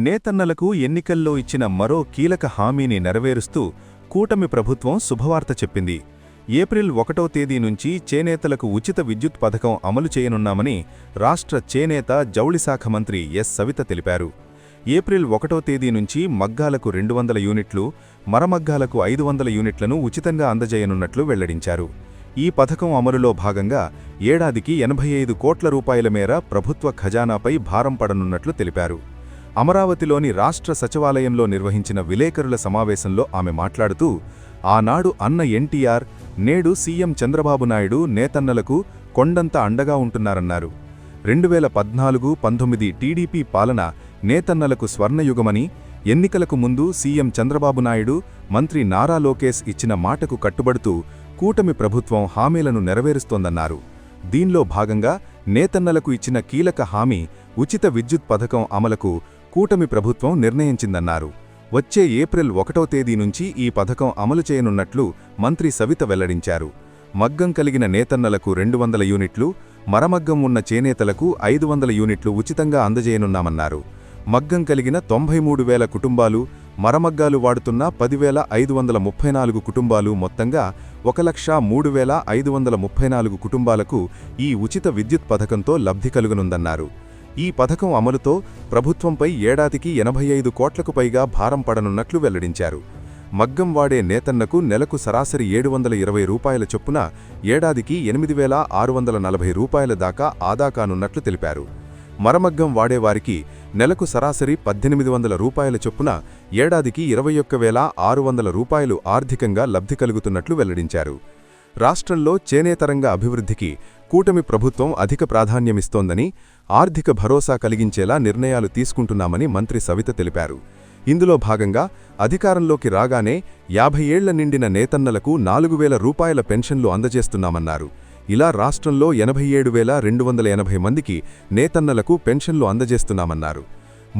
నేతన్నలకు ఎన్నికల్లో ఇచ్చిన మరో కీలక హామీని నెరవేరుస్తూ కూటమి ప్రభుత్వం శుభవార్త చెప్పింది. ఏప్రిల్ 1వ తేదీ నుంచి చేనేతలకు ఉచిత విద్యుత్ పథకం అమలు చేయనున్నామని రాష్ట్ర చేనేత జౌళిశాఖ మంత్రి ఎస్ సవిత తెలిపారు. ఏప్రిల్ 1వ తేదీ నుంచి మగ్గాలకు 200 యూనిట్లు, మరమగ్గాలకు 500 యూనిట్లను ఉచితంగా అందజేయనున్నట్లు వెల్లడించారు. ఈ పథకం అమలులో భాగంగా ఏడాదికి 85 కోట్ల రూపాయల మేర ప్రభుత్వ ఖజానాపై భారం పడనున్నట్లు తెలిపారు. అమరావతిలోని రాష్ట్ర సచివాలయంలో నిర్వహించిన విలేకరుల సమావేశంలో ఆమె మాట్లాడుతూ, ఆనాడు అన్న ఎన్టీఆర్, నేడు సీఎం చంద్రబాబు నాయుడు నేతన్నలకు కొండంత అండగా ఉంటున్నారన్నారు. 2014-19 టీడీపీ పాలన నేతన్నలకు స్వర్ణయుగమని, ఎన్నికలకు ముందు సీఎం చంద్రబాబు నాయుడు, మంత్రి నారా లోకేష్ ఇచ్చిన మాటకు కట్టుబడుతూ కూటమి ప్రభుత్వం హామీలను నెరవేరుస్తోందన్నారు. దీనిలో భాగంగా నేతన్నలకు ఇచ్చిన కీలక హామీ ఉచిత విద్యుత్ పథకం అమలుకు కూటమి ప్రభుత్వం నిర్ణయించిందన్నారు. వచ్చే ఏప్రిల్ 1వ తేదీ నుంచి ఈ పథకం అమలు చేయనున్నట్లు మంత్రి సవిత వెల్లడించారు. మగ్గం కలిగిన నేతన్నలకు 200 యూనిట్లు, మరమగ్గం ఉన్న చేనేతలకు 500 యూనిట్లు ఉచితంగా అందజేయనున్నామన్నారు. మగ్గం కలిగిన 93,000 కుటుంబాలు, మరమగ్గాలు వాడుతున్న 10,534 కుటుంబాలు, మొత్తంగా 1,03,534 కుటుంబాలకు ఈ ఉచిత విద్యుత్ పథకంతో లబ్ధి కలుగనుందన్నారు. ఈ పథకం అమలుతో ప్రభుత్వంపై ఏడాదికి 85 కోట్లకు పైగా భారం పడనున్నట్లు వెల్లడించారు. మగ్గం వాడే నేతన్నకు నెలకు సరాసరి 720 రూపాయల చొప్పున ఏడాదికి 8,640 రూపాయల దాకా ఆదా కానున్నట్లు తెలిపారు. మరమగ్గం వాడేవారికి నెలకు సరాసరి 1,800 రూపాయల చొప్పున ఏడాదికి 21,600 రూపాయలు ఆర్థికంగా లబ్ధి కలుగుతున్నట్లు వెల్లడించారు. రాష్ట్రంలో చేనేతరంగ అభివృద్ధికి కూటమి ప్రభుత్వం అధిక ప్రాధాన్యమిస్తోందని, ఆర్థిక భరోసా కలిగించేలా నిర్ణయాలు తీసుకుంటున్నామని మంత్రి సవిత తెలిపారు. ఇందులో భాగంగా అధికారంలోకి రాగానే 50 ఏళ్ల నిండిన నేతన్నలకు 4,000 రూపాయల పెన్షన్లు అందజేస్తున్నామన్నారు. ఇలా రాష్ట్రంలో 87,280 మందికి నేతన్నలకు పెన్షన్లు అందజేస్తున్నామన్నారు.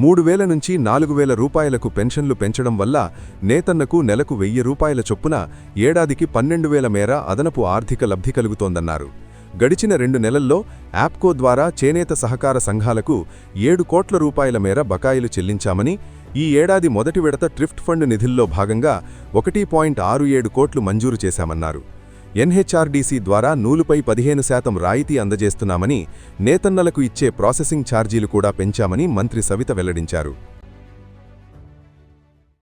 3,000 నుంచి 4,000 రూపాయలకు పెన్షన్లు పెంచడం వల్ల నేతన్నకు నెలకు 1,000 రూపాయల చొప్పున ఏడాదికి 12,000 మేర అదనపు ఆర్థిక లబ్ధి కలుగుతోందన్నారు. గడిచిన 2 నెలల్లో యాప్కో ద్వారా చేనేత సహకార సంఘాలకు 7 కోట్ల రూపాయల మేర బకాయిలు చెల్లించామని, ఈ ఏడాది మొదటి విడత ట్రిఫ్ట్ ఫండ్ నిధుల్లో భాగంగా 1.67 కోట్లు మంజూరు చేశామన్నారు. ఎన్హెచ్ఆర్డీసీ ద్వారా నూలుపై 15% రాయితీ అందజేస్తున్నామని, నేతన్నలకు ఇచ్చే ప్రాసెసింగ్ ఛార్జీలు కూడా పెంచామని మంత్రి సవిత వెల్లడించారు.